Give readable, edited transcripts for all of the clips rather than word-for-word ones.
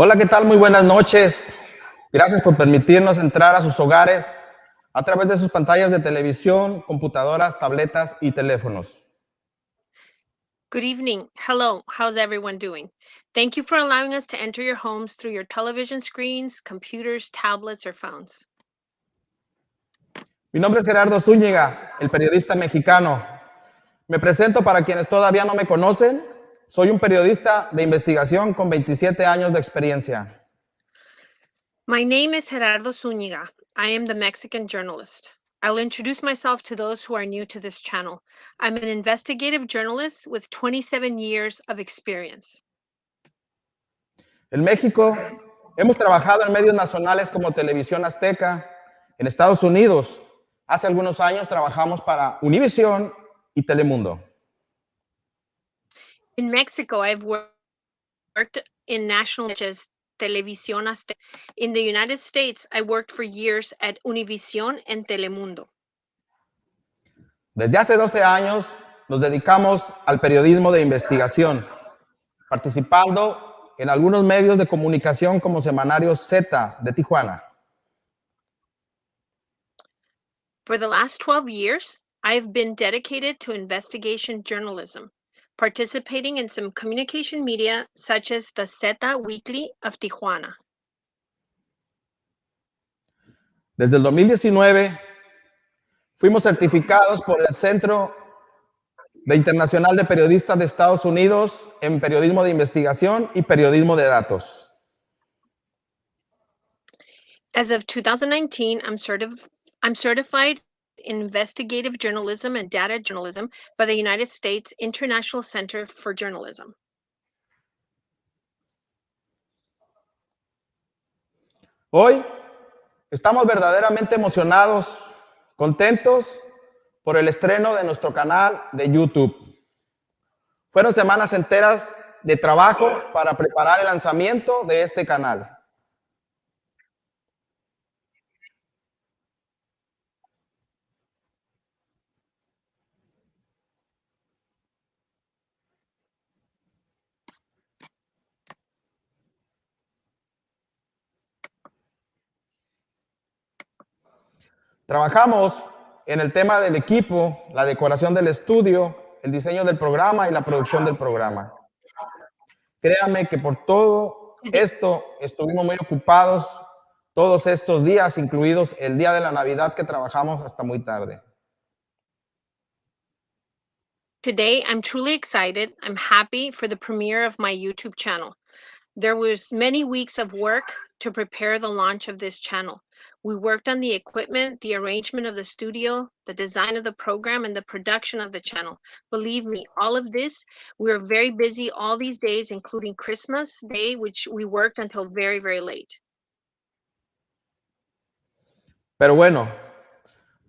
Hola, ¿qué tal? Muy buenas noches. Gracias por permitirnos entrar a sus hogares a través de sus pantallas de televisión, computadoras, tabletas y teléfonos. Good evening. Hello. How's everyone doing? Thank you for allowing us to enter your homes through your television screens, computers, tablets, or phones. Mi nombre es Gerardo Zuniga, el periodista mexicano. Me presento para quienes todavía no me conocen. Soy un periodista de investigación con 27 años de experiencia. My name is Gerardo Zuniga. I am the Mexican journalist. I'll introduce myself to those who are new to this channel. I'm an investigative journalist with 27 years of experience. En México hemos trabajado en medios nacionales como Televisión Azteca. En Estados Unidos, hace algunos años trabajamos para Univisión y Telemundo. In Mexico, I've worked in national such as Televisión Azteca. In the United States, I worked for years at Univision and Telemundo. Desde hace 12 años nos dedicamos al periodismo de investigación, participando en algunos medios de comunicación como Semanario Z de Tijuana. For the last 12 years, I've been dedicated to investigation journalism, participating in some communication media such as the Z Weekly of Tijuana. Desde el 2019 fuimos certificados por el Centro Internacional de Periodistas de Estados Unidos en periodismo de investigación y periodismo de datos. As of 2019, I'm certified in investigative journalism and data journalism by the United States International Center for Journalism. Hoy estamos verdaderamente emocionados, contentos por el estreno de nuestro canal de YouTube. Fueron semanas enteras de trabajo para preparar el lanzamiento de este canal. Trabajamos en el tema del equipo, la decoración del estudio, el diseño del programa y la producción del programa. Créanme que por todo esto estuvimos muy ocupados todos estos días, incluidos el día de la Navidad que trabajamos hasta muy tarde. Today, I'm truly excited. I'm happy for the premiere of my YouTube channel. There was many weeks of work to prepare the launch of this channel. We worked on the equipment, the arrangement of the studio, the design of the program, and the production of the channel. Believe me, all of this, we were very busy all these days, including Christmas Day, which we worked until very, very late. Pero bueno,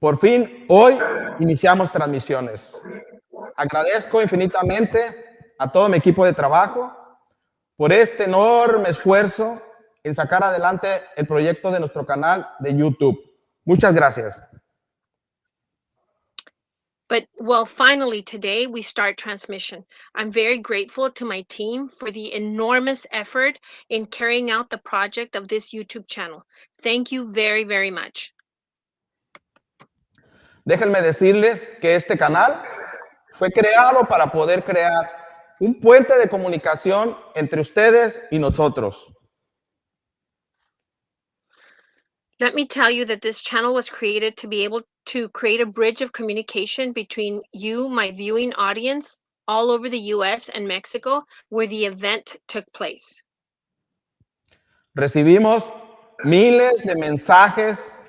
por fin hoy iniciamos transmisiones. Agradezco infinitamente a todo mi equipo de trabajo por este enorme esfuerzo en sacar adelante el proyecto de nuestro canal de YouTube. Muchas gracias. But well, finally today we start transmission. I'm very grateful to my team for the enormous effort in carrying out the project of this YouTube channel. Thank you very, very much. Déjenme decirles que este canal fue creado para poder crear un puente de comunicación entre ustedes y nosotros. Let me tell you that this channel was created to be able to create a bridge of communication between you, my viewing audience, all over the US and Mexico, where the event took place. Recibimos miles de mensajes,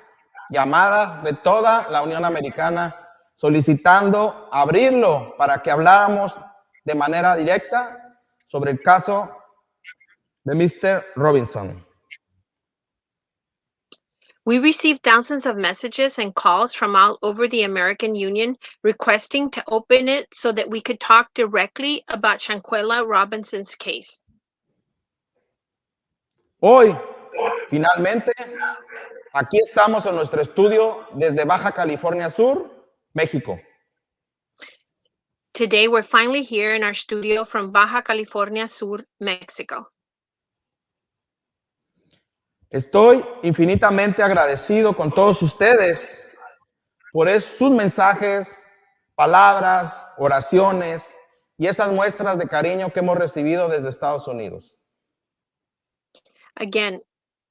llamadas de toda la Unión Americana solicitando abrirlo para que habláramos de manera directa sobre el caso de Mr. Robinson. We received thousands of messages and calls from all over the American Union requesting to open it so that we could talk directly about Shanquella Robinson's case. Hoy, finalmente, aquí estamos en nuestro estudio desde Baja California Sur, México. Today, we're finally here in our studio from Baja California Sur, Mexico. Estoy infinitamente agradecido con todos ustedes por sus mensajes, palabras, oraciones y esas muestras de cariño que hemos recibido desde Estados Unidos. Again,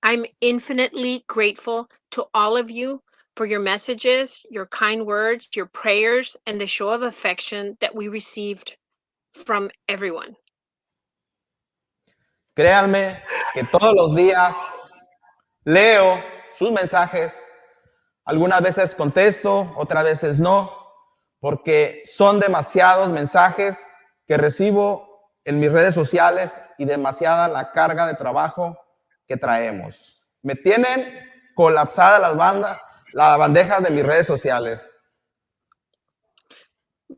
I'm infinitely grateful to all of you for your messages, your kind words, your prayers, and the show of affection that we received from everyone. Créanme que todos los días leo sus mensajes, algunas veces contesto, otras veces no, porque son demasiados mensajes que recibo en mis redes sociales y demasiada la carga de trabajo que traemos. Me tienen colapsada la bandeja de mis redes sociales.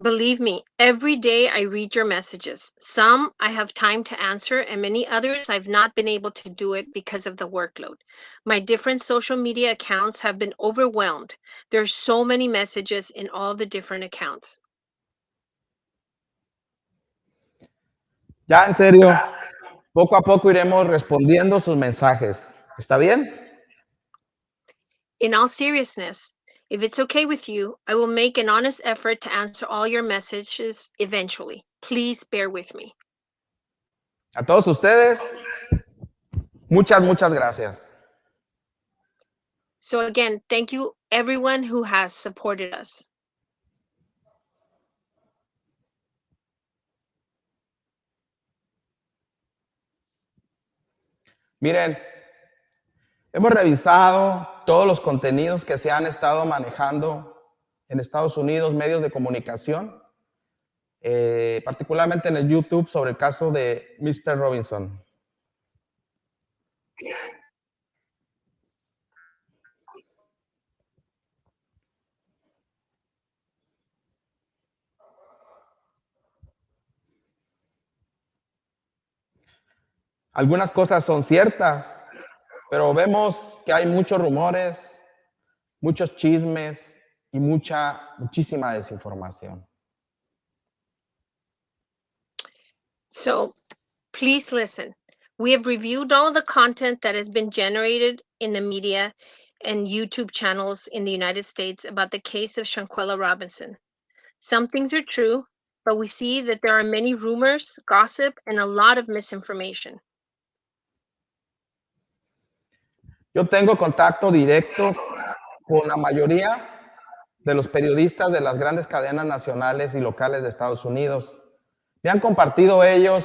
Believe me, every day I read your messages. Some I have time to answer, and many others I've not been able to do it because of the workload. My different social media accounts have been overwhelmed. There's so many messages in all the different accounts. Ya en serio, poco a poco iremos respondiendo sus mensajes. ¿Está bien? In all seriousness, if it's okay with you, I will make an honest effort to answer all your messages eventually. Please bear with me. A todos ustedes, muchas gracias. So again, thank you everyone who has supported us. Miren, hemos revisado todos los contenidos que se han estado manejando en Estados Unidos, medios de comunicación, particularmente en el YouTube sobre el caso de Mr. Robinson. Algunas cosas son ciertas, pero vemos que hay muchos rumores, muchos chismes y muchísima desinformación. So please listen. We have reviewed all the content that has been generated in the media and YouTube channels in the United States about the case of Shanquella Robinson. Some things are true, but we see that there are many rumors, gossip, and a lot of misinformation. Yo tengo contacto directo con la mayoría de los periodistas de las grandes cadenas nacionales y locales de Estados Unidos. Me han compartido ellos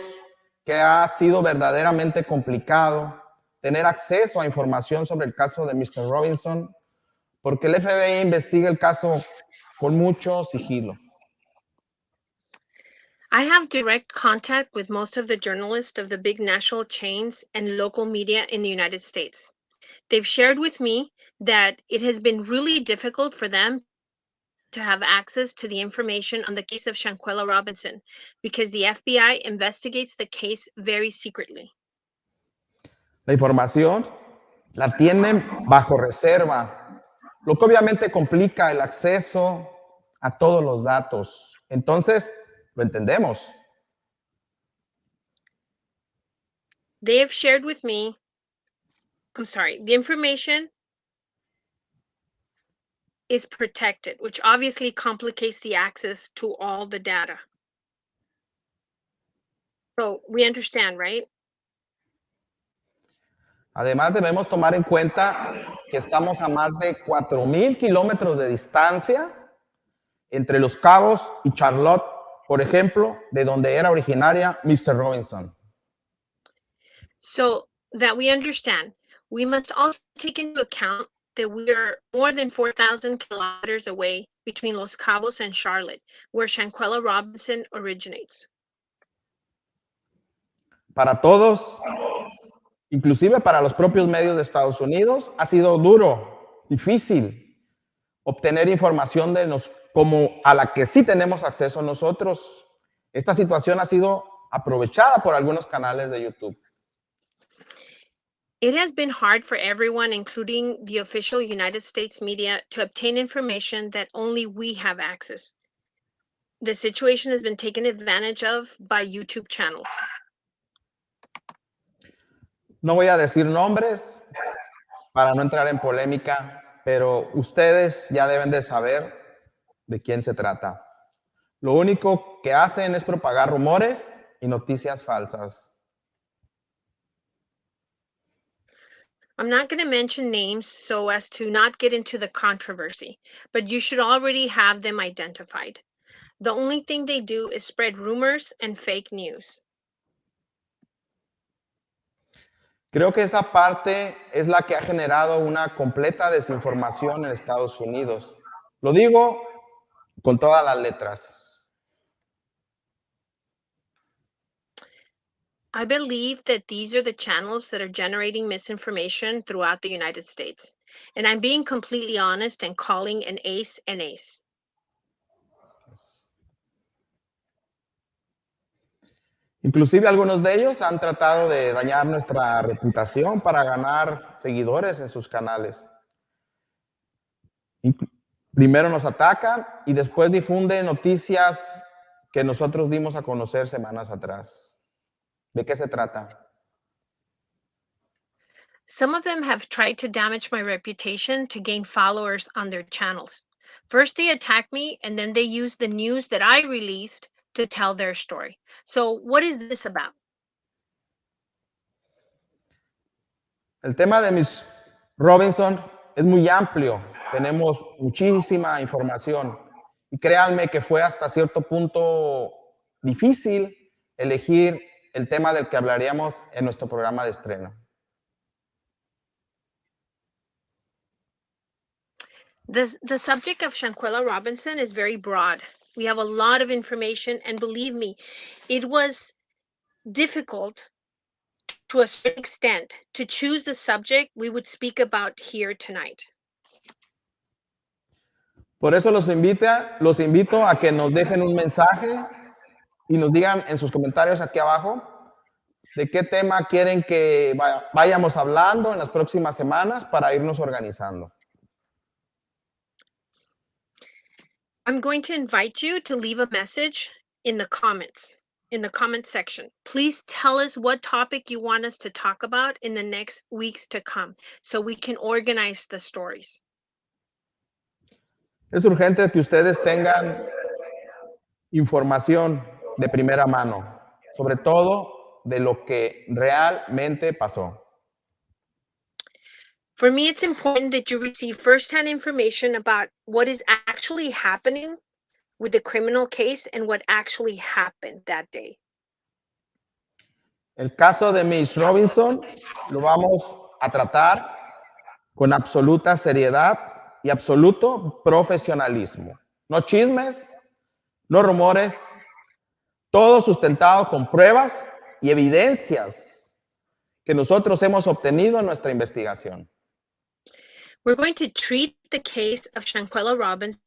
que ha sido verdaderamente complicado tener acceso a información sobre el caso de Mr. Robinson, porque el FBI investiga el caso con mucho sigilo. I have direct contact with most of the journalists of the big national chains and local media in the United States. They've shared with me that it has been really difficult for them to have access to the information on the case of Shanquella Robinson because the FBI investigates the case very secretly. La información la tienen bajo reserva, lo que obviamente complica el acceso a todos los datos. Entonces, lo entendemos. They have shared with me, the information is protected, which obviously complicates the access to all the data. So we understand, right? Además, debemos tomar en cuenta que estamos a más de 4,000 kilómetros de distancia entre Los Cabos y Charlotte, por ejemplo, de donde era originaria Mr. Robinson. So that we understand, we must also take into account that we are more than 4,000 kilometers away between Los Cabos and Charlotte, where Shanquella Robinson originates. Para todos, inclusive para los propios medios de Estados Unidos, ha sido duro, difícil obtener información como a la que sí tenemos acceso nosotros. Esta situación ha sido aprovechada por algunos canales de YouTube. It has been hard for everyone, including the official United States media, to obtain information that only we have access. The situation has been taken advantage of by YouTube channels. No voy a decir nombres, para no entrar en polémica, pero ustedes ya deben de saber de quién se trata. Lo único que hacen es propagar rumores y noticias falsas. I'm not going to mention names so as to not get into the controversy, but you should already have them identified. The only thing they do is spread rumors and fake news. Creo que esa parte es la que ha generado una completa desinformación en Estados Unidos. Lo digo con todas las letras. I believe that these are the channels that are generating misinformation throughout the United States. And I'm being completely honest and calling an ace an ace. Inclusive algunos de ellos han tratado de dañar nuestra reputación para ganar seguidores en sus canales. Primero nos atacan y después difunden noticias que nosotros dimos a conocer semanas atrás. ¿De qué se trata? Some of them have tried to damage my reputation to gain followers on their channels. First, they attack me, and then they use the news that I released to tell their story. So, what is this about? El tema de Miss Robinson es muy amplio. Tenemos muchísima información. Y créanme que fue hasta cierto punto difícil elegir el tema del que hablaríamos en nuestro programa de estreno. The subject of Shanquella Robinson is very broad. We have a lot of information, and believe me, it was difficult to a certain extent to choose the subject we would speak about here tonight. Por eso los invito a que nos dejen un mensaje y nos digan en sus comentarios aquí abajo de qué tema quieren que vayamos hablando en las próximas semanas para irnos organizando. I'm going to invite you to leave a message in the comment section. Please tell us what topic you want us to talk about in the next weeks to come so we can organize the stories. Es urgente que ustedes tengan información de primera mano, sobre todo de lo que realmente pasó. For me, it's important that you receive firsthand information about what is actually happening with the criminal case and what actually happened that day. El caso de Miss Robinson lo vamos a tratar con absoluta seriedad y absoluto profesionalismo. No chismes, no rumores, todo sustentado con pruebas y evidencias que nosotros hemos obtenido en nuestra investigación. We're going to treat the case of Shanquella Robinson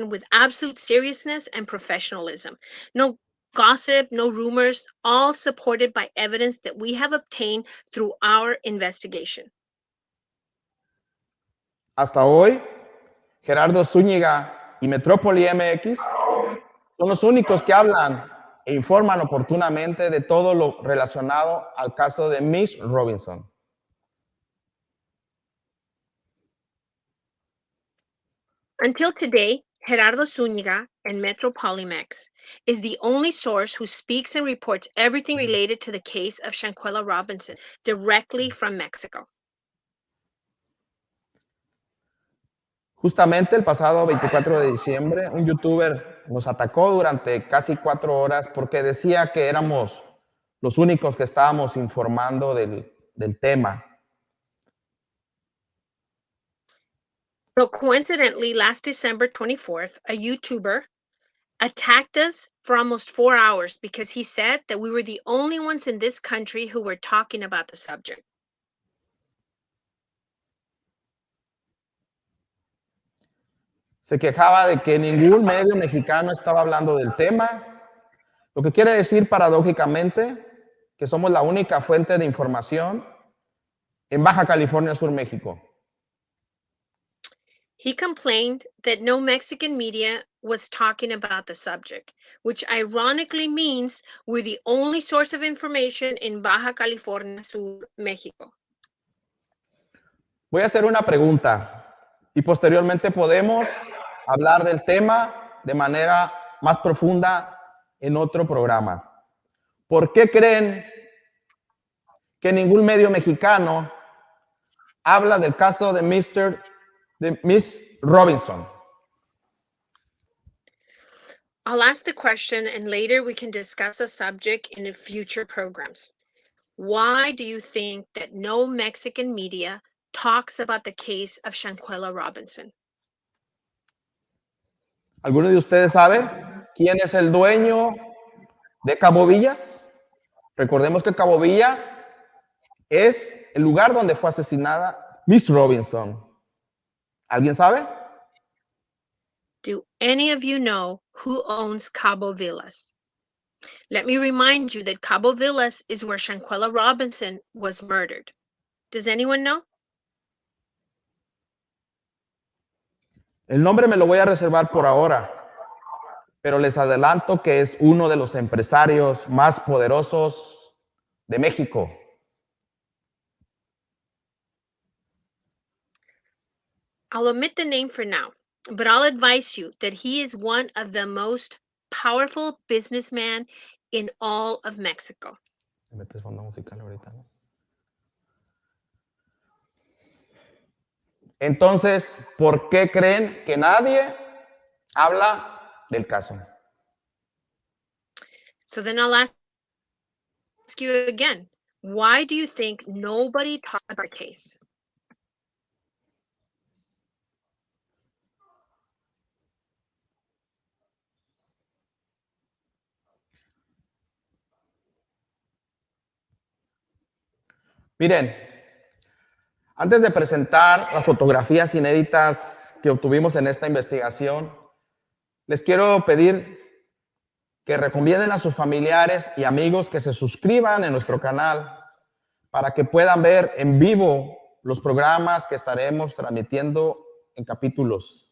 with absolute seriousness and professionalism. No gossip, no rumors, all supported by evidence that we have obtained through our investigation. Hasta hoy, Gerardo Zuniga y Metrópoli MX son los únicos que hablan e informan oportunamente de todo lo relacionado al caso de Miss Robinson. Until today, Gerardo Zuniga and Metro Polymex is the only source who speaks and reports everything related to the case of Shanquella Robinson directly from Mexico. Justamente el pasado 24 de diciembre, un youtuber nos atacó durante casi 4 horas porque decía que éramos los únicos que estábamos informando del tema. So coincidentally, last December 24th, a YouTuber attacked us for almost 4 hours because he said that we were the only ones in this country who were talking about the subject. Se quejaba de que ningún medio mexicano estaba hablando del tema, lo que quiere decir paradójicamente que somos la única fuente de información en Baja California Sur, México. He complained that no Mexican media was talking about the subject, which ironically means we're the only source of information in Baja California Sur, Mexico. Voy a hacer una pregunta y posteriormente podemos hablar del tema de manera más profunda en otro programa. ¿Por qué creen que ningún medio mexicano habla del caso de Miss Robinson? I'll ask the question and later we can discuss the subject in future programs. Why do you think that no Mexican media talks about the case of Shanquella Robinson? ¿Alguno de ustedes sabe quién es el dueño de Cabo Villas? Recordemos que Cabo Villas es el lugar donde fue asesinada Miss Robinson. ¿Alguien sabe? Do any of you know who owns Cabo Villas? Let me remind you that Cabo Villas is where Shanquella Robinson was murdered. Does anyone know? El nombre me lo voy a reservar por ahora, pero les adelanto que es uno de los empresarios más poderosos de México. I'll omit the name for now, but I'll advise you that he is one of the most powerful businessmen in all of Mexico. Entonces, ¿por qué creen que nadie habla del caso? So then I'll ask you again, why do you think nobody talks about the case? Miren, antes de presentar las fotografías inéditas que obtuvimos en esta investigación, les quiero pedir que recomienden a sus familiares y amigos que se suscriban en nuestro canal para que puedan ver en vivo los programas que estaremos transmitiendo en capítulos.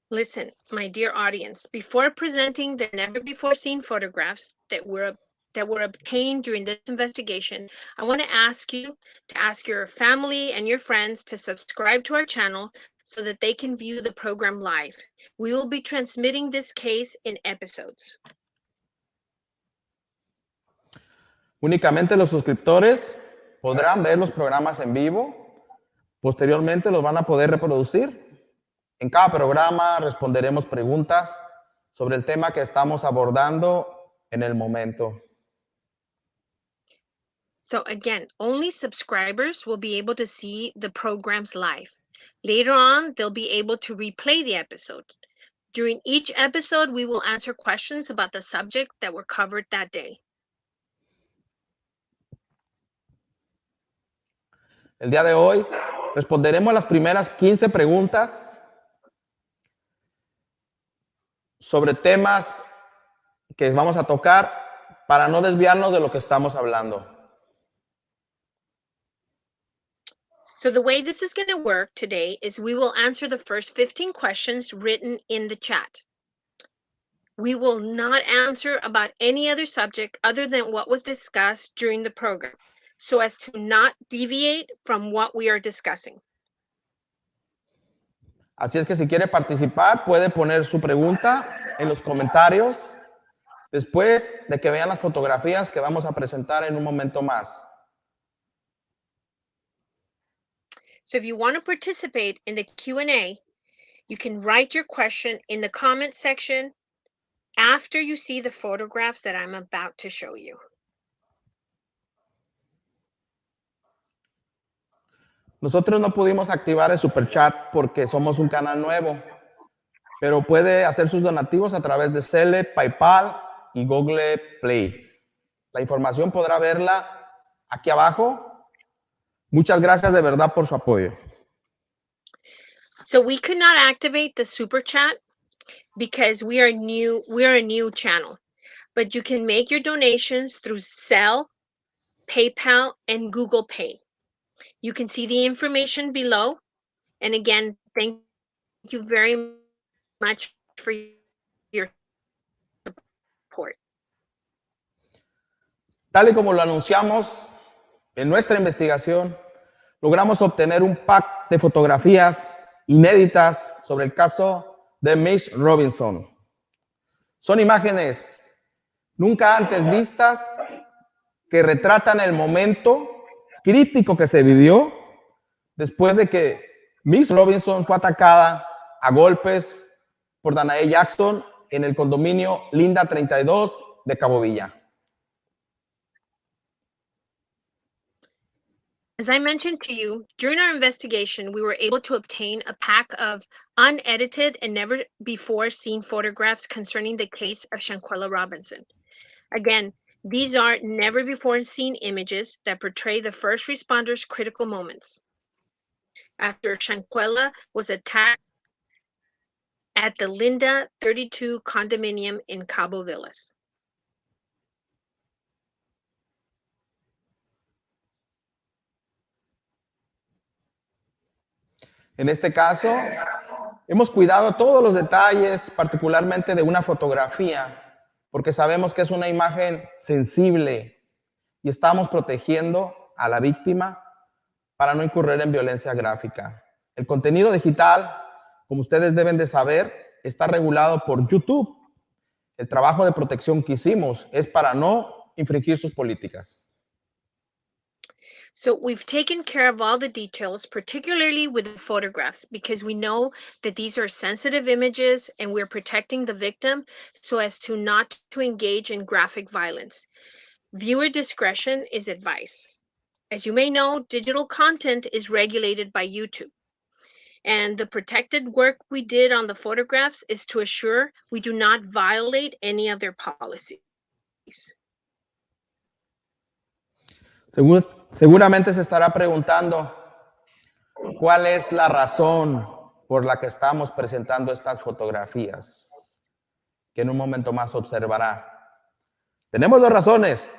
Listen, my dear audience, before presenting the never-before-seen photographs that were obtained during this investigation, I want to ask you to ask your family and your friends to subscribe to our channel so that they can view the program live. We will be transmitting this case in episodes. Únicamente los suscriptores podrán ver los programas en vivo. Posteriormente los van a poder reproducir. En cada programa responderemos preguntas sobre el tema que estamos abordando en el momento. So again, only subscribers will be able to see the programs live. Later on, they'll be able to replay the episode. During each episode, we will answer questions about the subject that were covered that day. El día de hoy responderemos las primeras 15 preguntas sobre temas que vamos a tocar para no desviarnos de lo que estamos hablando. So the way this is going to work today is we will answer the first 15 questions written in the chat. We will not answer about any other subject other than what was discussed during the program, so as to not deviate from what we are discussing. Así es que si quiere participar, puede poner su pregunta en los comentarios después de que vean las fotografías que vamos a presentar en un momento más. So if you want to participate in the Q&A, you can write your question in the comment section after you see the photographs that I'm about to show you. Nosotros no pudimos activar el super chat porque somos un canal nuevo, pero puede hacer sus donativos a través de Zelle, PayPal y Google Play. La información podrá verla aquí abajo. Muchas gracias de verdad por su apoyo. So we could not activate the super chat because we are a new channel, but you can make your donations through Zelle, PayPal, and Google Pay. You can see the information below. And again, thank you very much for your support. Tal y como lo anunciamos En nuestra investigación, logramos obtener un pack de fotografías inéditas sobre el caso de Miss Robinson. Son imágenes nunca antes vistas que retratan el momento crítico que se vivió después de que Miss Robinson fue atacada a golpes por Danae Jackson en el condominio Linda 32 de Cabo Villa. As I mentioned to you, during our investigation, we were able to obtain a pack of unedited and never before seen photographs concerning the case of Shanquella Robinson. Again, these are never before seen images that portray the first responders' critical moments. After Shanquella was attacked at the Linda 32 condominium in Cabo Villas. En este caso, hemos cuidado todos los detalles, particularmente de una fotografía, porque sabemos que es una imagen sensible y estamos protegiendo a la víctima para no incurrir en violencia gráfica. El contenido digital, como ustedes deben de saber, está regulado por YouTube. El trabajo de protección que hicimos es para no infringir sus políticas. So we've taken care of all the details, particularly with the photographs, because we know that these are sensitive images and we're protecting the victim so as to not to engage in graphic violence. Viewer discretion is advice. As you may know, digital content is regulated by YouTube. And the protected work we did on the photographs is to assure we do not violate any of their policies. Seguramente se estará preguntando cuál es la razón por la que estamos presentando estas fotografías, que en un momento más observará. Tenemos dos razones.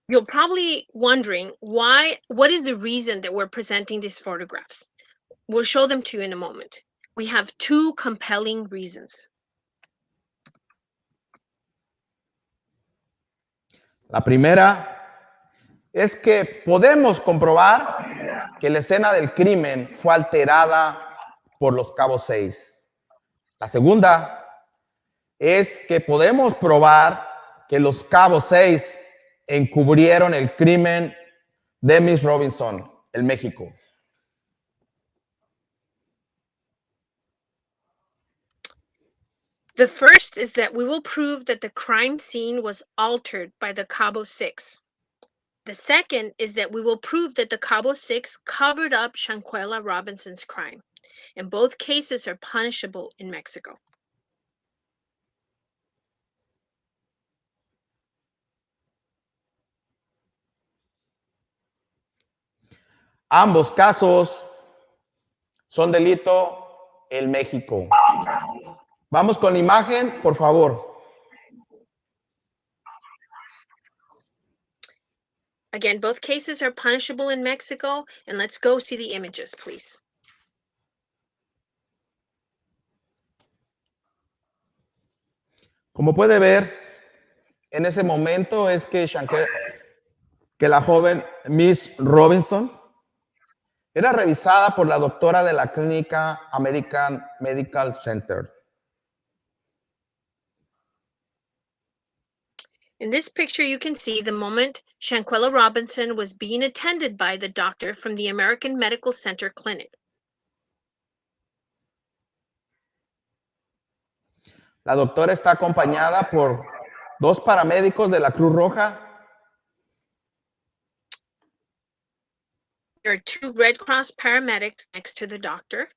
You're probably wondering what is the reason that we're presenting these photographs? We'll show them to you in a moment. We have two compelling reasons. La primera es que podemos comprobar que la escena del crimen fue alterada por los cabos 6. La segunda es que podemos probar que los cabos 6 encubrieron el crimen de Miss Robinson en México. The first is that we will prove that the crime scene was altered by the Cabo 6. The second is that we will prove that the Cabo 6 covered up Shanquella Robinson's crime. And both cases are punishable in Mexico. Ambos casos son delito en México. Vamos con la imagen, por favor. Again, both cases are punishable in Mexico, and let's go see the images, please. Como puede ver, en ese momento es que la joven Miss Robinson era revisada por la doctora de la clínica American Medical Center. In this picture, you can see the moment Shanquella Robinson was being attended by the doctor from the American Medical Center clinic. La doctora está acompañada por dos paramédicos de la Cruz Roja. There are two Red Cross paramedics next to the doctor.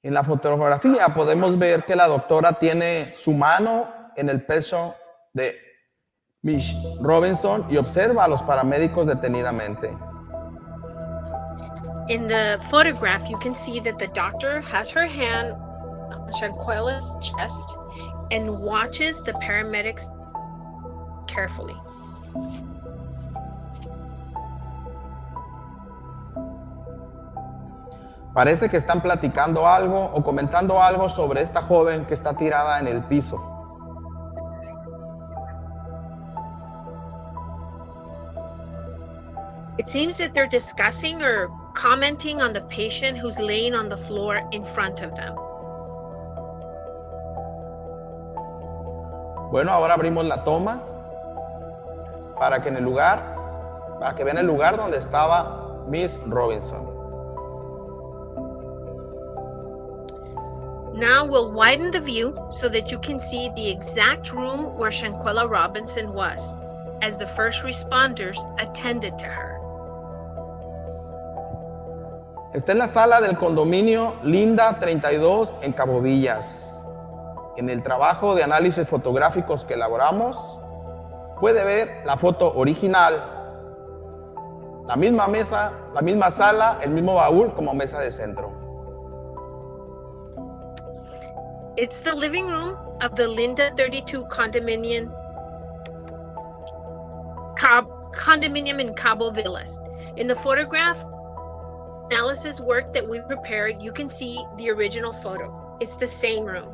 En la fotografía podemos ver que la doctora tiene su mano en el pecho de Miss Robinson y observa a los paramédicos detenidamente. In the photograph, you can see that the doctor has her hand on Shanquella's chest and watches the paramedics carefully. Parece que están platicando algo o comentando algo sobre esta joven que está tirada en el piso. It seems that they're discussing or commenting on the patient who's laying on the floor in front of them. Bueno, ahora abrimos la toma para que vean el lugar donde estaba Miss Robinson. Now we'll widen the view so that you can see the exact room where Shanquella Robinson was, as the first responders attended to her. Está en la sala del condominio Linda 32 en Cabo Villas. En el trabajo de análisis fotográficos que elaboramos, puede ver la foto original, la misma mesa, la misma sala, el mismo baúl como mesa de centro. It's the living room of the Linda 32 condominium in Cabo Villas. In the photograph analysis work that we prepared, you can see the original photo. It's the same room.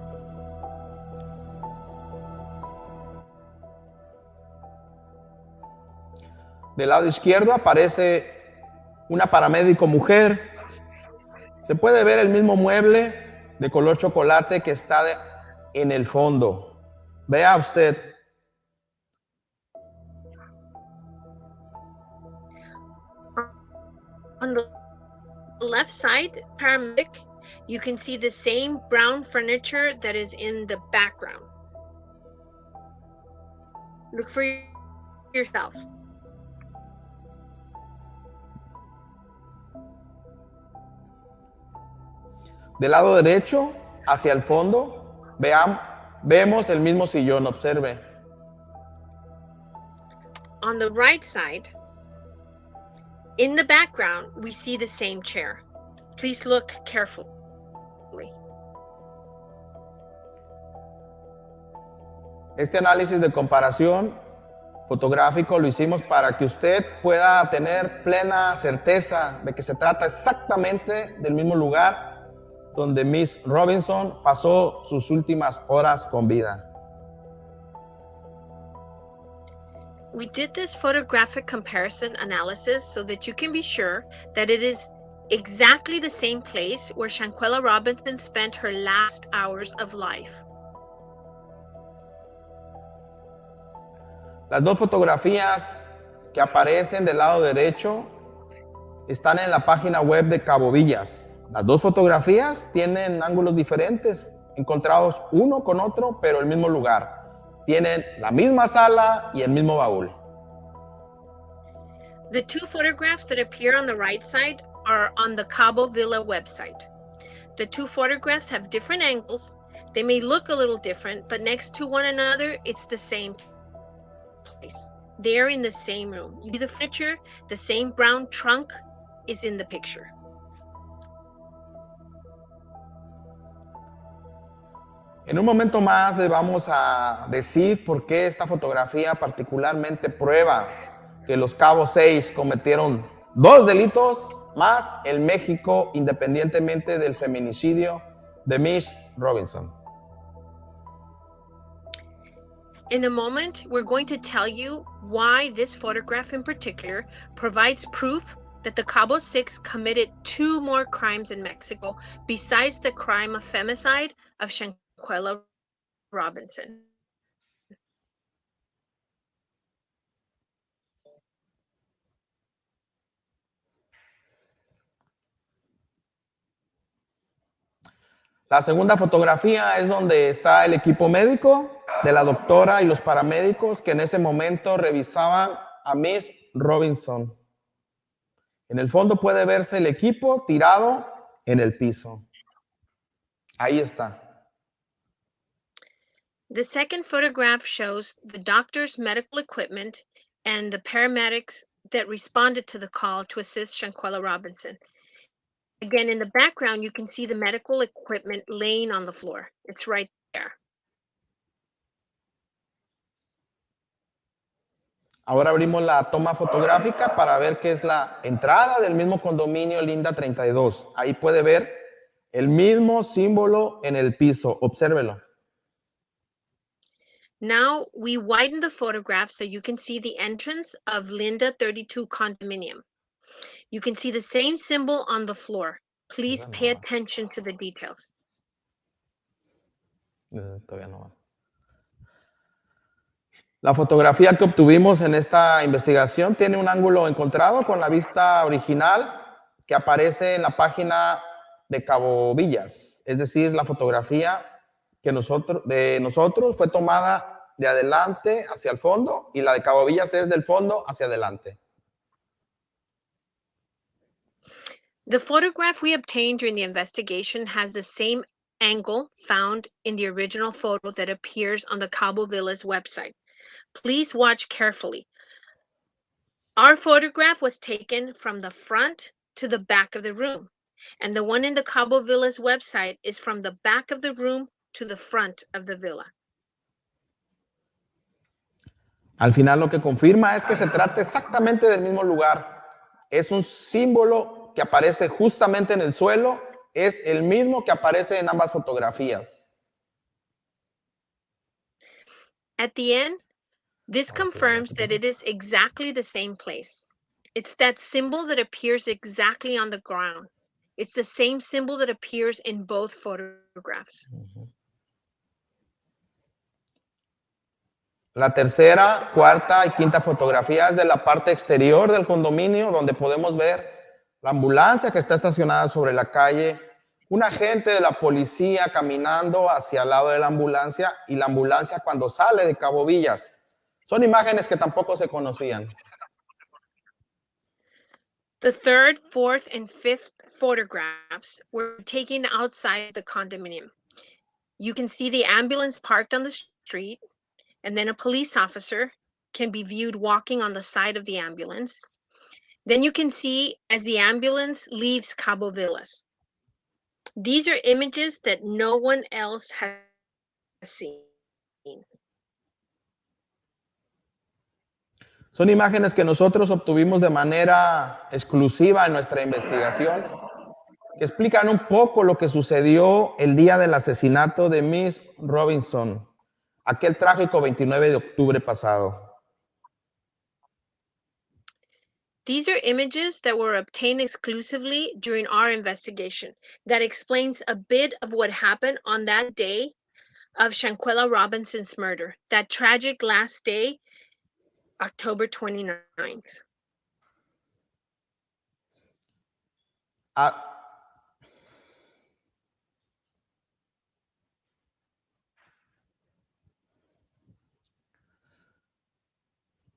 Del lado izquierdo aparece una paramédico mujer. Se puede ver el mismo mueble de color chocolate que está en el fondo. Vea usted. On the left side, paramedic, you can see the same brown furniture that is in the background. Look for yourself. Del lado derecho, hacia el fondo, vemos el mismo sillón, observe. On the right side, in the background, we see the same chair. Please look carefully. Este análisis de comparación fotográfico lo hicimos para que usted pueda tener plena certeza de que se trata exactamente del mismo lugar donde Miss Robinson pasó sus últimas horas con vida. We did this photographic comparison analysis so that you can be sure that it is exactly the same place where Shanquella Robinson spent her last hours of life. Las dos fotografías que aparecen del lado derecho están en la página web de Cabo Villas. Las dos fotografías tienen ángulos diferentes, encontrados uno con otro, pero el mismo lugar. Tienen la misma sala y el mismo baúl. The two photographs that appear on the right side are on the Cabo Villa website. The two photographs have different angles. They may look a little different, but next to one another, it's the same place. They're in the same room. You see the furniture, the same brown trunk is in the picture. En un momento más les vamos a decir por qué esta fotografía particularmente prueba que los Cabos 6 cometieron 2 delitos más en México, independientemente del feminicidio de Miss Robinson. In a moment, we're going to tell you why this photograph in particular provides proof that the Cabo Six committed 2 more crimes in Mexico besides the crime of femicide of Shanquella Robinson. La segunda fotografía es donde está el equipo médico de la doctora y los paramédicos que en ese momento revisaban a Miss Robinson. En el fondo puede verse el equipo tirado en el piso. Ahí está. The second photograph shows the doctor's medical equipment and the paramedics that responded to the call to assist Shanquella Robinson. Again, in the background, you can see the medical equipment laying on the floor. It's right there. Ahora abrimos la toma fotográfica para ver qué es la entrada del mismo condominio Linda 32. Ahí puede ver el mismo símbolo en el piso. Obsérvelo. Now we widen the photograph so you can see the entrance of Linda 32 condominium. You can see the same symbol on the floor. Please pay attention to the details. Todavía no va. La fotografía que obtuvimos en esta investigación tiene un ángulo encontrado con la vista original que aparece en la página de Cabo Villas. Es decir, la fotografía que de nosotros fue tomada de adelante hacia el fondo y la de Cabo Villas es del fondo hacia adelante. The photograph we obtained during the investigation has the same angle found in the original photo that appears on the Cabo Villas website. Please watch carefully. Our photograph was taken from the front to the back of the room, and the one in the Cabo Villas website is from the back of the room to the front of the villa. Al final lo que confirma es que se trata exactamente del mismo lugar. Es un símbolo que aparece justamente en el suelo, es el mismo que aparece en ambas fotografías. At the end, this confirms that it is exactly the same place. It's that symbol that appears exactly on the ground. It's the same symbol that appears in both photographs. La tercera, cuarta y quinta fotografía es de la parte exterior del condominio, donde podemos ver la ambulancia que está estacionada sobre la calle, un agente de la policía caminando hacia el lado de la ambulancia y la ambulancia cuando sale de Cabo Villas. Son imágenes que tampoco se conocían. The third, fourth, and fifth photographs were taken outside the condominium. You can see the ambulance parked on the street, and then a police officer can be viewed walking on the side of the ambulance. Then you can see as the ambulance leaves Cabo Villas. These are images that no one else has seen. Son imágenes que nosotros obtuvimos de manera exclusiva en nuestra investigación, que explican un poco lo que sucedió el día del asesinato de Miss Robinson, aquel trágico 29 de octubre pasado. These are images that were obtained exclusively during our investigation that explains a bit of what happened on that day of Shanquella Robinson's murder, that tragic last day, October 29th.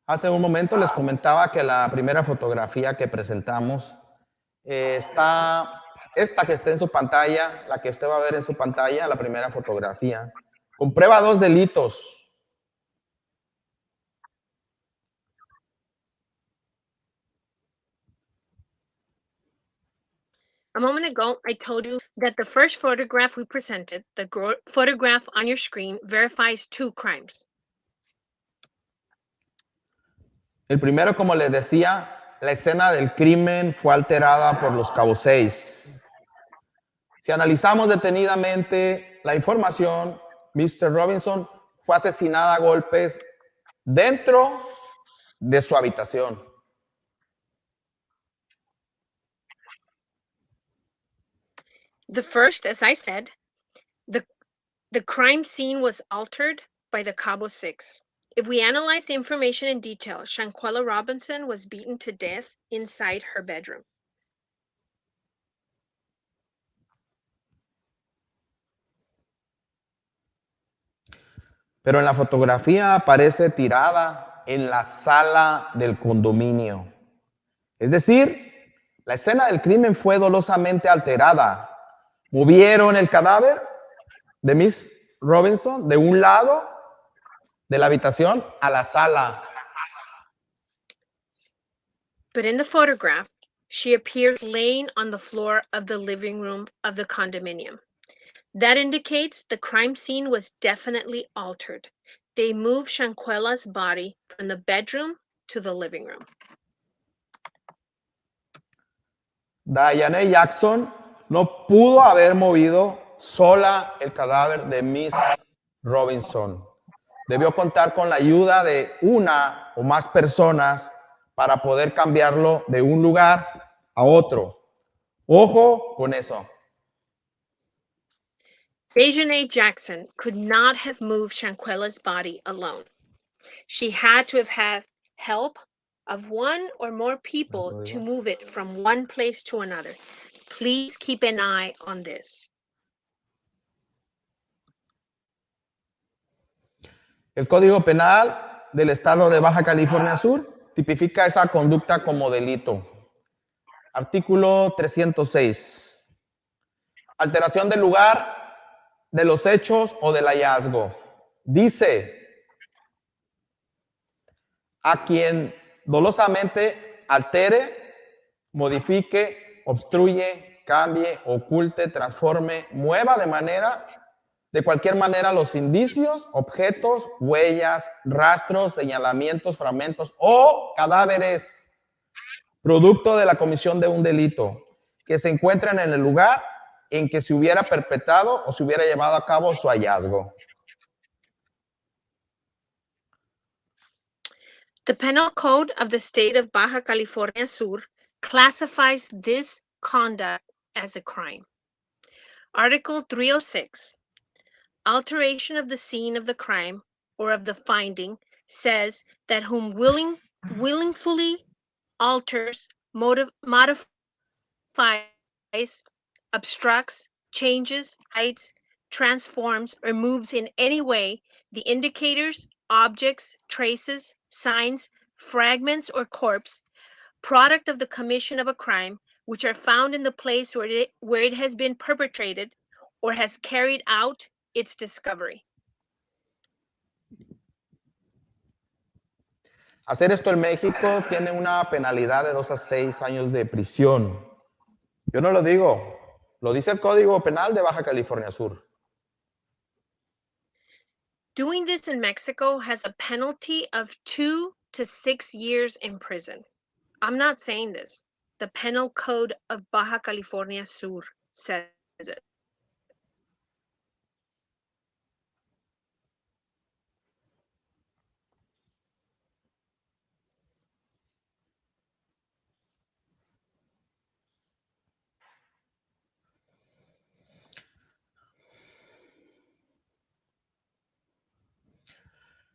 Hace un momento les comentaba que la primera fotografía que presentamos esta que está en su pantalla, la que usted va a ver en su pantalla, la primera fotografía, comprueba dos delitos. A moment ago, I told you that the first photograph we presented, the photograph on your screen, verifies two crimes. El primero, como les decía, la escena del crimen fue alterada por los Cabo 6. Si analizamos detenidamente la información, Mr. Robinson fue asesinada a golpes dentro de su habitación. The first, as I said, the crime scene was altered by the Cabo 6. If we analyze the information in detail, Shanquella Robinson was beaten to death inside her bedroom. Pero en la fotografía aparece tirada en la sala del condominio. Es decir, la escena del crimen fue dolosamente alterada. Movieron el cadáver de Miss Robinson de un lado de la habitación a la sala. But in the photograph, she appears laying on the floor of the living room of the condominium. That indicates the crime scene was definitely altered. They moved Shanquella's body from the bedroom to the living room. Diane Jackson no pudo haber movido sola el cadáver de Miss Robinson. Debió contar con la ayuda de una o más personas para poder cambiarlo de un lugar a otro. Ojo con eso. Dejanay Jackson could not have moved Shanquella's body alone. She had to have had help of one or more people to move it from one place to another. Please keep an eye on this. El Código Penal del Estado de Baja California Sur tipifica esa conducta como delito. Artículo 306. Alteración del lugar de los hechos o del hallazgo. Dice, a quien dolosamente altere, modifique, obstruye, cambie, oculte, transforme, mueva de cualquier manera los indicios, objetos, huellas, rastros, señalamientos, fragmentos o cadáveres, producto de la comisión de un delito, que se encuentren en el lugar en que se hubiera perpetrado o se hubiera llevado a cabo su hallazgo. The Penal Code of the State of Baja California Sur classifies this conduct as a crime. Article 306. Alteration of the scene of the crime or of the finding says that whom willingly alters, modifies, obstructs, changes, hides, transforms, or moves in any way the indicators, objects, traces, signs, fragments, or corpse, product of the commission of a crime, which are found in the place where it has been perpetrated or has carried out its discovery. Hacer esto en México tiene una penalidad de 2 a 6 años de prisión. Yo no lo digo, lo dice el Código Penal de Baja California Sur. Doing this in Mexico has a penalty of 2 to 6 years in prison. I'm not saying this. The Penal Code of Baja California Sur says it.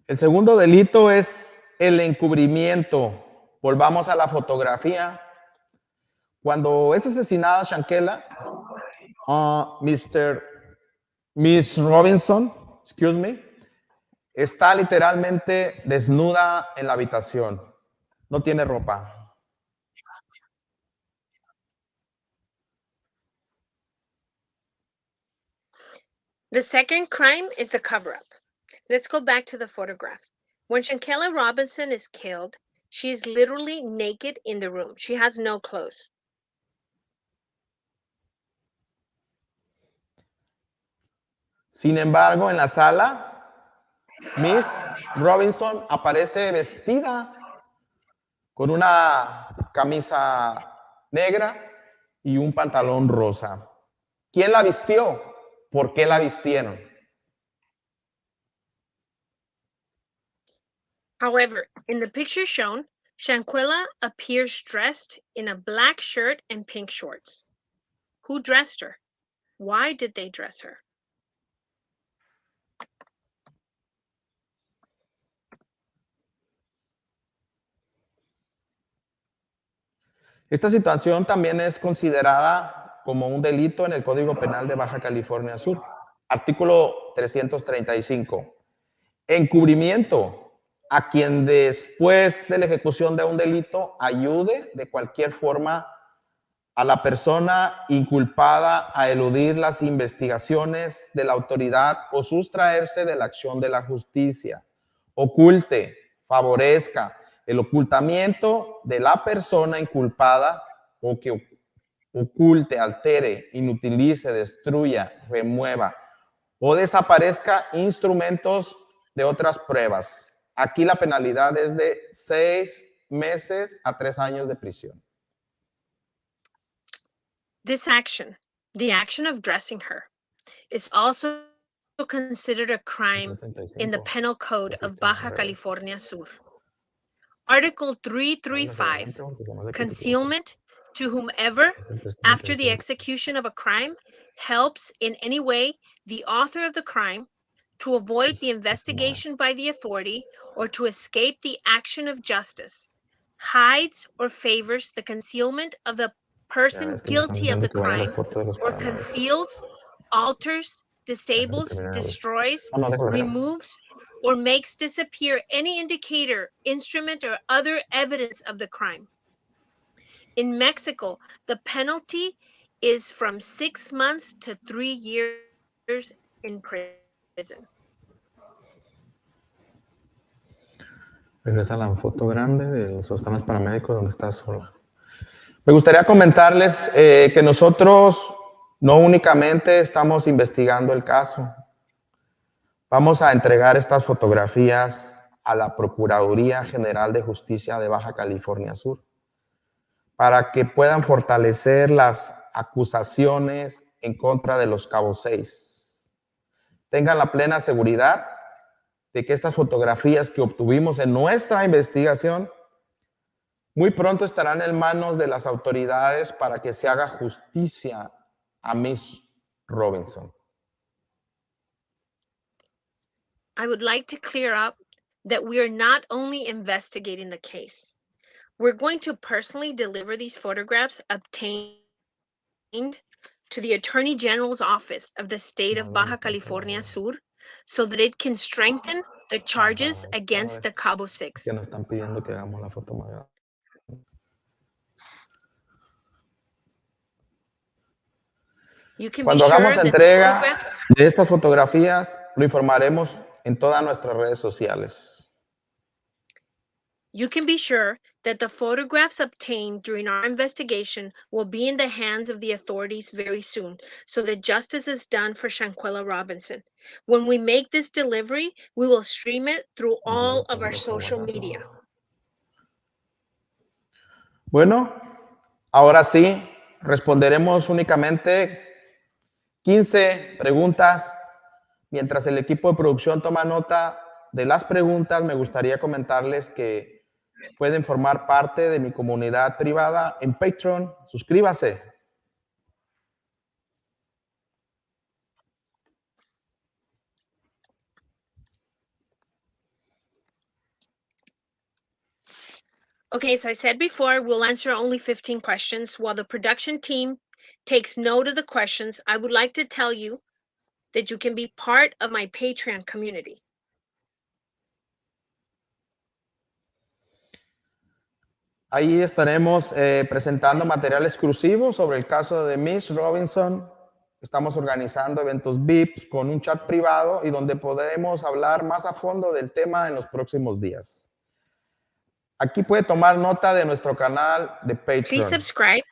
El segundo delito es el encubrimiento. Volvamos a la fotografía. Cuando es asesinada Shanquella, Miss Robinson, está literalmente desnuda en la habitación. No tiene ropa. The second crime is the cover-up. Let's go back to the photograph. When Shanquella Robinson is killed, she is literally naked in the room. She has no clothes. Sin embargo, en la sala, Miss Robinson aparece vestida con una camisa negra y un pantalón rosa. ¿Quién la vistió? ¿Por qué la vistieron? However, in the picture shown, Shanquella appears dressed in a black shirt and pink shorts. Who dressed her? Why did they dress her? Esta situación también es considerada como un delito en el Código Penal de Baja California Sur. Artículo 335. Encubrimiento a quien después de la ejecución de un delito ayude de cualquier forma a la persona inculpada a eludir las investigaciones de la autoridad o sustraerse de la acción de la justicia. Oculte, favorezca el ocultamiento de la persona inculpada o que oculte, altere, inutilice, destruya, remueva o desaparezca instrumentos de otras pruebas. Aquí la penalidad es de 6 meses a 3 años de prisión. This action, the action of dressing her, is also considered a crime in the Penal Code of Baja California Sur. Article 335, concealment to whomever, after the execution of a crime, helps in any way the author of the crime to avoid the investigation by the authority or to escape the action of justice, hides or favors the concealment of the person guilty of the crime, or conceals, alters, disables, destroys, removes, or makes disappear any indicator, instrument, or other evidence of the crime. In Mexico, the penalty is from 6 months to 3 years in prison. Regresa la foto grande de los sostanos paramédicos donde está sola. Me gustaría comentarles que nosotros no únicamente estamos investigando el caso. Vamos a entregar estas fotografías a la Procuraduría General de Justicia de Baja California Sur para que puedan fortalecer las acusaciones en contra de los cabos 6. Tengan la plena seguridad de que estas fotografías que obtuvimos en nuestra investigación muy pronto estarán en manos de las autoridades para que se haga justicia a Miss Robinson. I would like to clear up that we are not only investigating the case. We're going to personally deliver these photographs obtained to the Attorney General's office of the state of Baja California Sur so that it can strengthen the charges against the Cabo Six. Que nos están pidiendo que hagamos la foto más grande. Cuando hagamos entrega de estas fotografías, lo informaremos en todas nuestras redes sociales. You can be sure that the photographs obtained during our investigation will be in the hands of the authorities very soon, so that justice is done for Shanquella Robinson. When we make this delivery, we will stream it through all of our social media. Bueno, ahora sí, responderemos únicamente 15 preguntas. Mientras el equipo de producción toma nota de las preguntas, me gustaría comentarles que pueden formar parte de mi comunidad privada en Patreon. Suscríbase. Okay, as I said before, we'll answer only 15 questions. While the production team takes note of the questions, I would like to tell you that you can be part of my Patreon community. Ahí estaremos presentando material exclusivo sobre el caso de Miss Robinson. Estamos organizando eventos VIPs con un chat privado y donde podremos hablar más a fondo del tema en los próximos días. Aquí puede tomar nota de nuestro canal de Patreon. Please subscribe.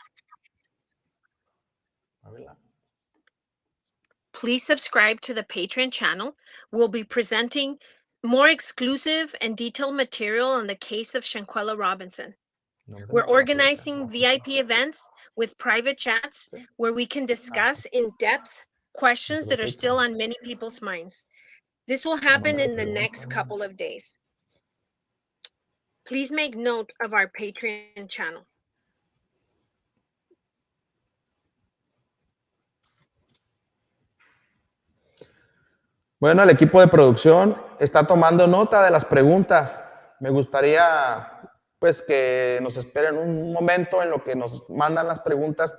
Please subscribe to the Patreon channel. We'll be presenting more exclusive and detailed material on the case of Shanquella Robinson. We're organizing VIP events with private chats where we can discuss in depth questions that are still on many people's minds. This will happen in the next couple of days. Please make note of our Patreon channel. Bueno, el equipo de producción está tomando nota de las preguntas. Me gustaría pues que nos esperen un momento en lo que nos mandan las preguntas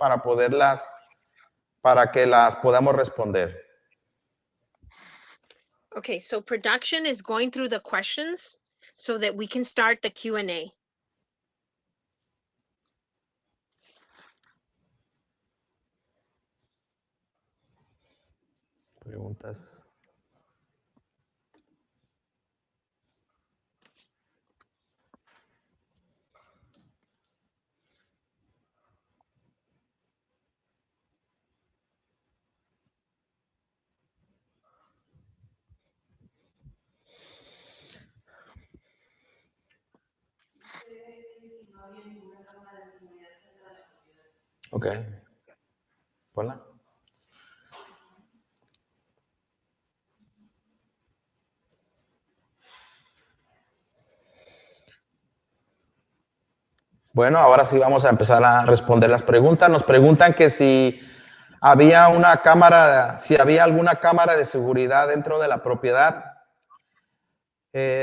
para que las podamos responder. Okay, so production is going through the questions so that we can start the Q&A. Preguntas. Ok. Ponla. Bueno, ahora sí vamos a empezar a responder las preguntas. Nos preguntan que si había una cámara, si había alguna cámara de seguridad dentro de la propiedad.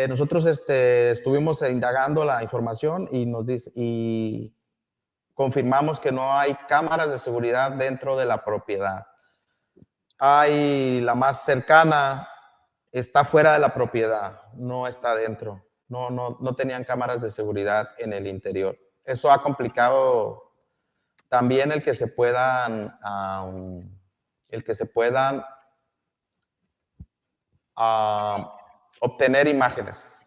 Nosotros estuvimos indagando la información y nos dice, y confirmamos que no hay cámaras de seguridad dentro de la propiedad. Hay la más cercana, está fuera de la propiedad, no está dentro. No tenían cámaras de seguridad en el interior. Eso ha complicado también el que se puedan obtener imágenes.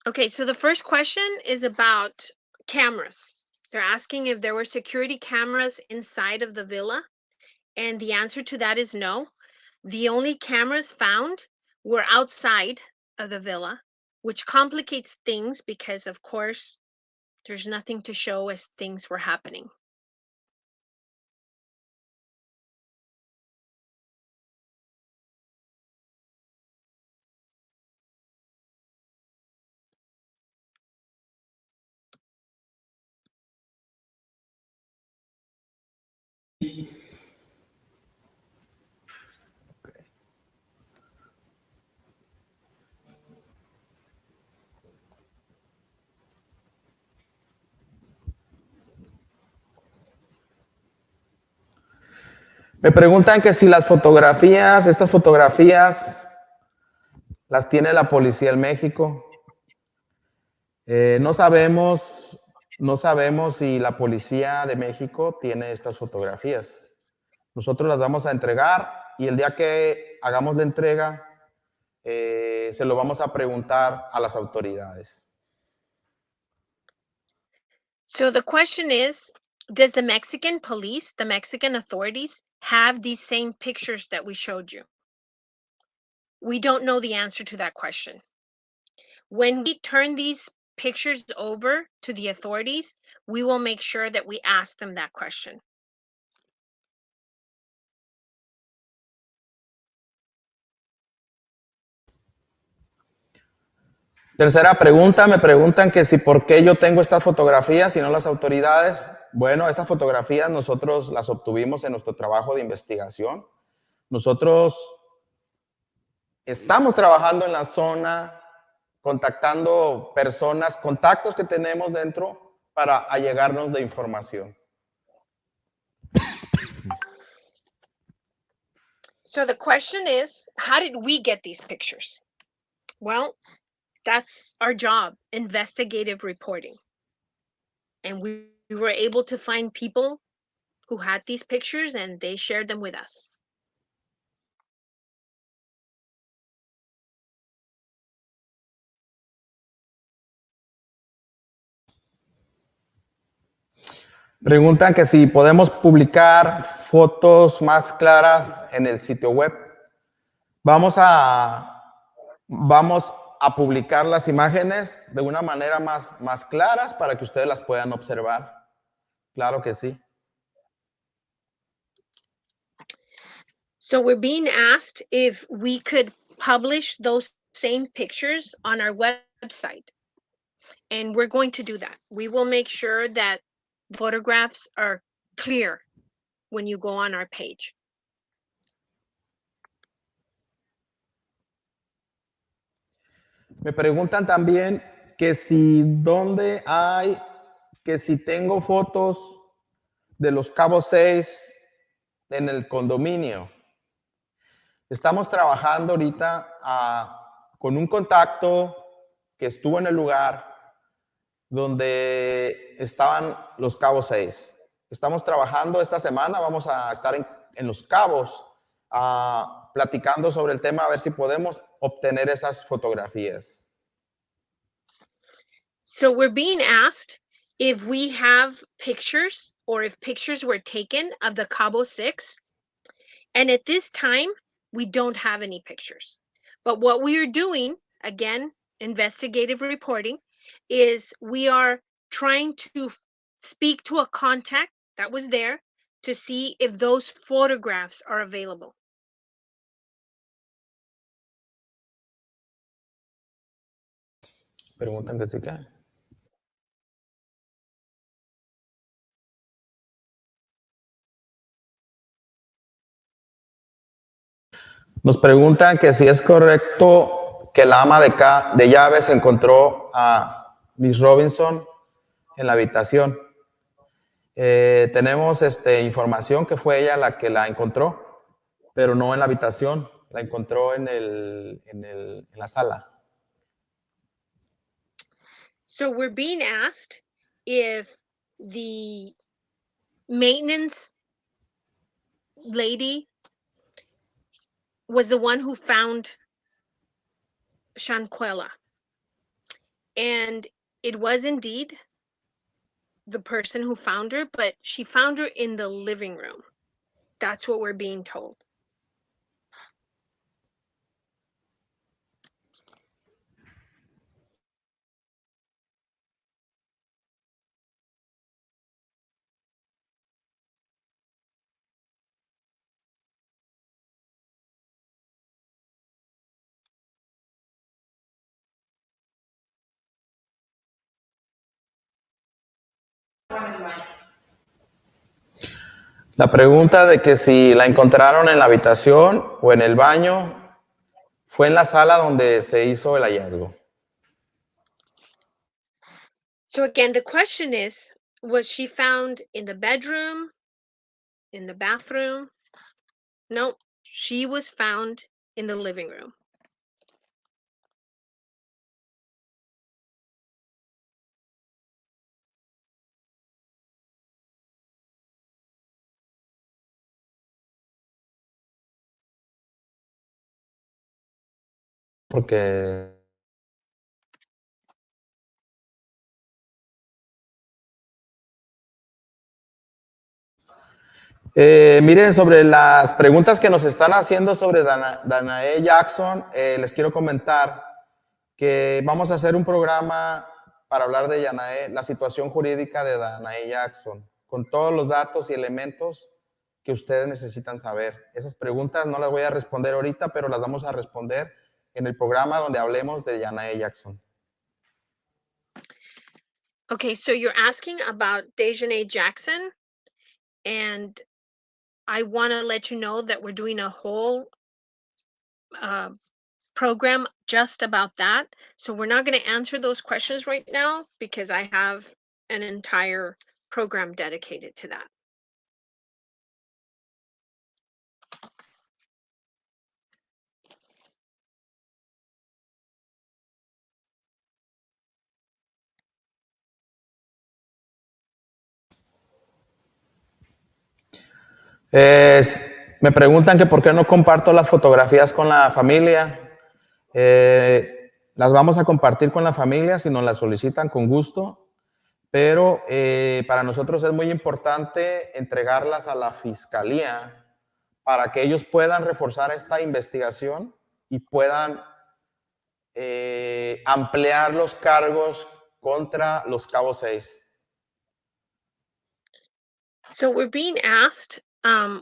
Okay, so the first question is about cameras. They're asking if there were security cameras inside of the villa, and the answer to that is no. The only cameras found were outside of the villa, which complicates things because, of course, there's nothing to show as things were happening. Me preguntan que si las fotografías, estas fotografías, las tiene la policía en México. No sabemos si la policía de México tiene estas fotografías. Nosotros las vamos a entregar y el día que hagamos la entrega, se lo vamos a preguntar a las autoridades. So the question is, does the Mexican police, the Mexican authorities, have these same pictures that we showed you? We don't know the answer to that question. When we turn these pictures over to the authorities, we will make sure that we ask them that question. Tercera pregunta, me preguntan que si por qué yo tengo estas fotografías y no las autoridades. Bueno, estas fotografías nosotros las obtuvimos en nuestro trabajo de investigación. Nosotros estamos trabajando en la zona, contactando personas, contactos que tenemos dentro para allegarnos de información. So the question is, how did we get these pictures? Well, that's our job, investigative reporting. And we were able to find people who had these pictures and they shared them with us. Preguntan que si podemos publicar fotos más claras en el sitio web. Vamos a publicar las imágenes de una manera más claras para que ustedes las puedan observar. Claro que sí. So we're being asked if we could publish those same pictures on our website. And we're going to do that. We will make sure that the photographs are clear when you go on our page. Me preguntan también que si que si tengo fotos de los Cabos 6 en el condominio. Estamos trabajando ahorita con un contacto que estuvo en el lugar donde estaban los Cabos 6. Estamos trabajando esta semana, vamos a estar en los Cabos platicando sobre el tema, a ver si podemos obtener esas fotografías. So we're being asked if we have pictures or if pictures were taken of the Cabo 6. And at this time, we don't have any pictures. But what we are doing, again, investigative reporting, is we are trying to speak to a contact that was there to see if those photographs are available. Preguntan que sí que. Nos preguntan que si es correcto que la ama de llaves encontró a Miss Robinson en la habitación. Tenemos información que fue ella la que la encontró, pero no en la habitación, la encontró en la sala. So we're being asked if the maintenance lady was the one who found Shanquella. And it was indeed the person who found her, but she found her in the living room. That's what we're being told. La pregunta de que si la encontraron en la habitación o en el baño, fue en la sala donde se hizo el hallazgo. So again, the question is, was she found in the bedroom, in the bathroom? No, she was found in the living room. Porque miren, sobre las preguntas que nos están haciendo sobre Danae Jackson, les quiero comentar que vamos a hacer un programa para hablar de Danae, la situación jurídica de Danae Jackson, con todos los datos y elementos que ustedes necesitan saber. Esas preguntas no las voy a responder ahorita, pero las vamos a responder en el programa donde hablemos de Danae Jackson. Okay, so you're asking about Dejanay Jackson, and I want to let you know that we're doing a whole program just about that. So we're not going to answer those questions right now because I have an entire program dedicated to that. Me preguntan que por qué no comparto las fotografías con la familia. Las vamos a compartir con la familia si nos las solicitan con gusto, pero para nosotros es muy importante entregarlas a la fiscalía para que ellos puedan reforzar esta investigación y puedan ampliar los cargos contra los cabos 6. So we're being asked,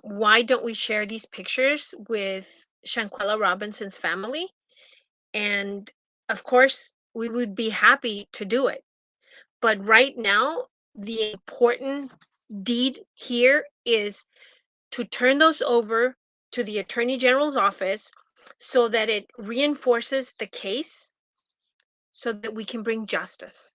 why don't we share these pictures with Shanquella Robinson's family? And of course, we would be happy to do it. But right now, the important deed here is to turn those over to the Attorney General's office so that it reinforces the case so that we can bring justice.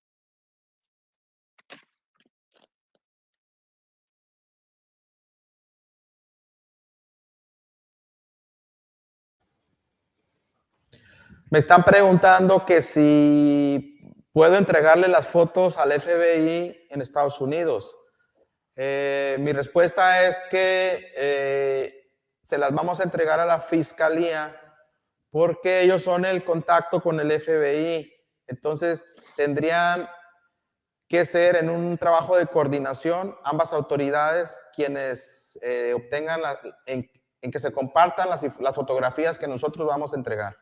Me están preguntando que si puedo entregarle las fotos al FBI en Estados Unidos. Mi respuesta es que se las vamos a entregar a la fiscalía porque ellos son el contacto con el FBI. Entonces, tendrían que ser en un trabajo de coordinación ambas autoridades quienes obtengan, en que se compartan las fotografías que nosotros vamos a entregar.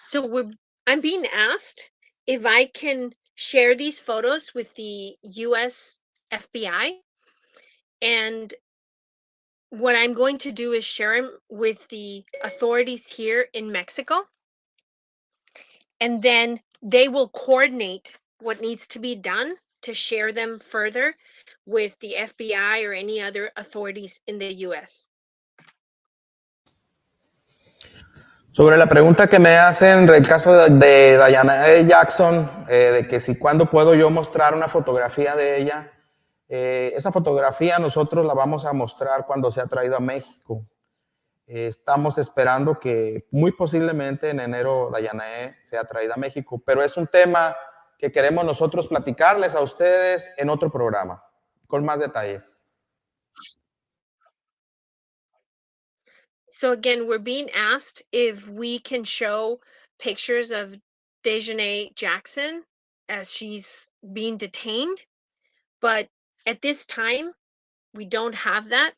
So I'm being asked if I can share these photos with the US FBI, and what I'm going to do is share them with the authorities here in Mexico, and then they will coordinate what needs to be done to share them further with the FBI or any other authorities in the US. Sobre la pregunta que me hacen en el caso de Diana Jackson, de que si cuándo puedo yo mostrar una fotografía de ella, esa fotografía nosotros la vamos a mostrar cuando sea traído a México. Estamos esperando que muy posiblemente en enero Dayanae sea traída a México, pero es un tema que queremos nosotros platicarles a ustedes en otro programa, con más detalles. So again, we're being asked if we can show pictures of Dejanay Jackson as she's being detained, but at this time, we don't have that.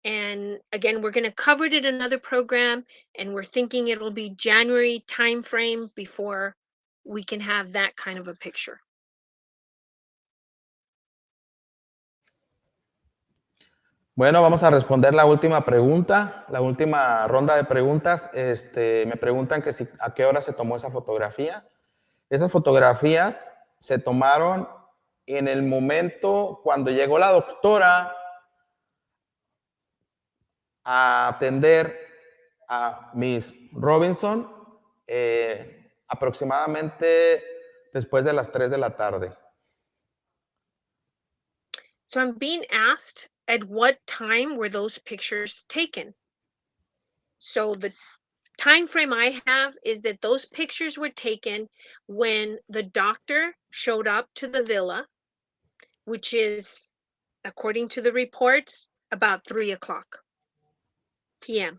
And again, we're going to cover it in another program, and we're thinking it'll be January timeframe before we can have that kind of a picture. Bueno, vamos a responder la última pregunta, la última ronda de preguntas. Me preguntan que si, a qué hora se tomó esa fotografía. Esas fotografías se tomaron en el momento cuando llegó la doctora a atender a Miss Robinson, aproximadamente después de las 3 de la tarde. So I'm being asked at what time were those pictures taken? So the time frame I have is that those pictures were taken when the doctor showed up to the villa, which is, according to the reports, about 3:00 p.m.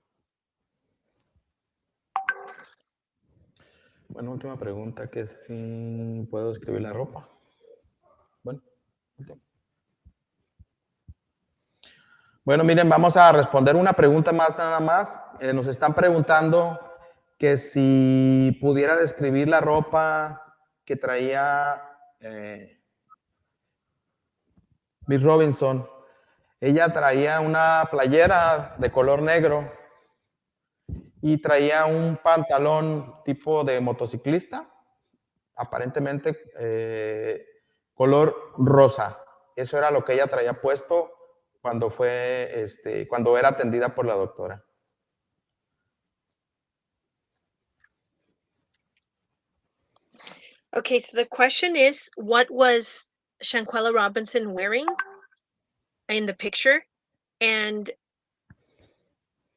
Bueno, última pregunta, que si puedo escribir la ropa. Bueno, última. Bueno, miren, vamos a responder una pregunta más nada más. Nos están preguntando que si pudiera describir la ropa que traía Miss Robinson. Ella traía una playera de color negro y traía un pantalón tipo de motociclista, aparentemente color rosa. Eso era lo que ella traía puesto cuando cuando era atendida por la doctora. Okay, so the question is, what was Shanquella Robinson wearing in the picture? And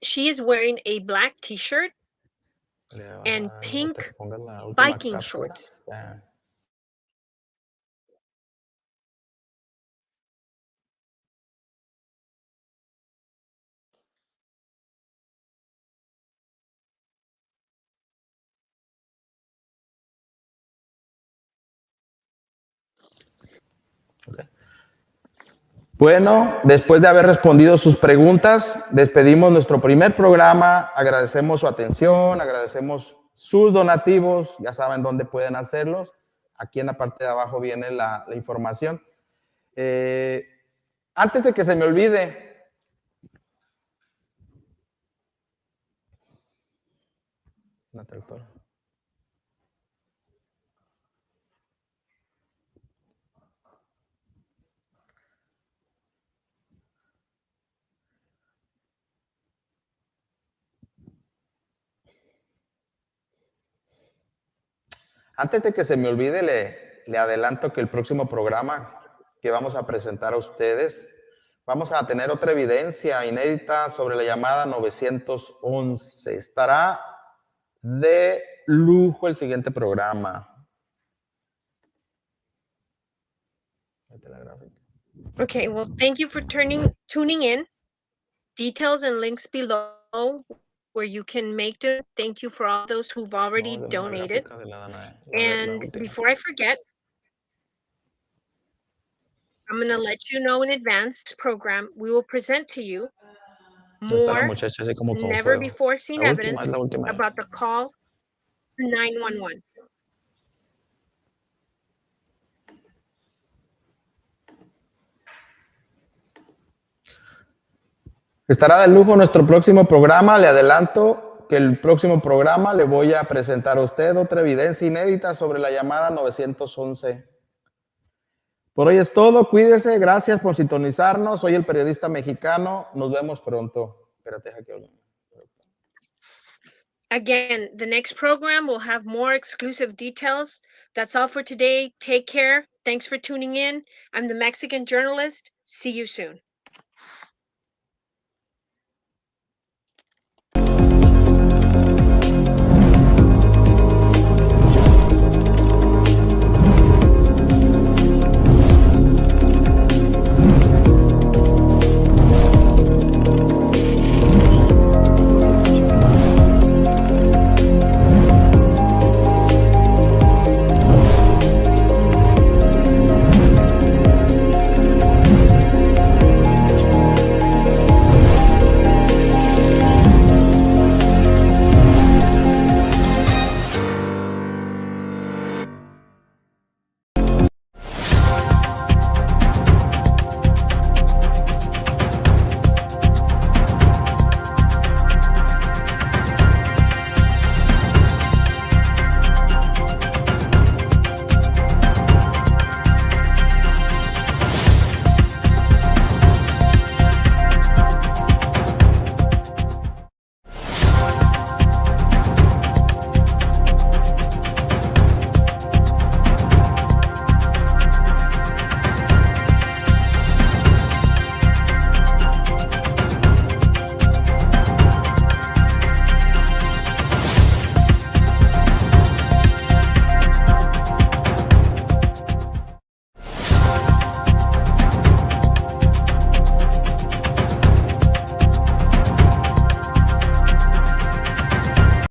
she is wearing a black t-shirt and pink biking shorts. Okay. Bueno, después de haber respondido sus preguntas, despedimos nuestro primer programa. Agradecemos su atención, agradecemos sus donativos. Ya saben dónde pueden hacerlos. Aquí en la parte de abajo viene la información. Antes de que se me olvide, una traductora. Antes de que se me olvide, le adelanto que el próximo programa que vamos a presentar a ustedes, vamos a tener otra evidencia inédita sobre la llamada 911. Estará de lujo el siguiente programa. Okay, well, thank you for tuning in. Details and links below where you can make it. Thank you for all those who've already donated. And before I forget, I'm going to let you know in advance program we will present to you more never before seen evidence about the call to 911. Estará de lujo nuestro próximo programa. Le adelanto que el próximo programa le voy a presentar a usted otra evidencia inédita sobre la llamada 911. Por hoy es todo. Cuídese. Gracias por sintonizarnos. Soy el periodista mexicano. Nos vemos pronto. Espérate, deja que hable. Again, the next program will have more exclusive details. That's all for today. Take care. Thanks for tuning in. I'm the Mexican journalist. See you soon.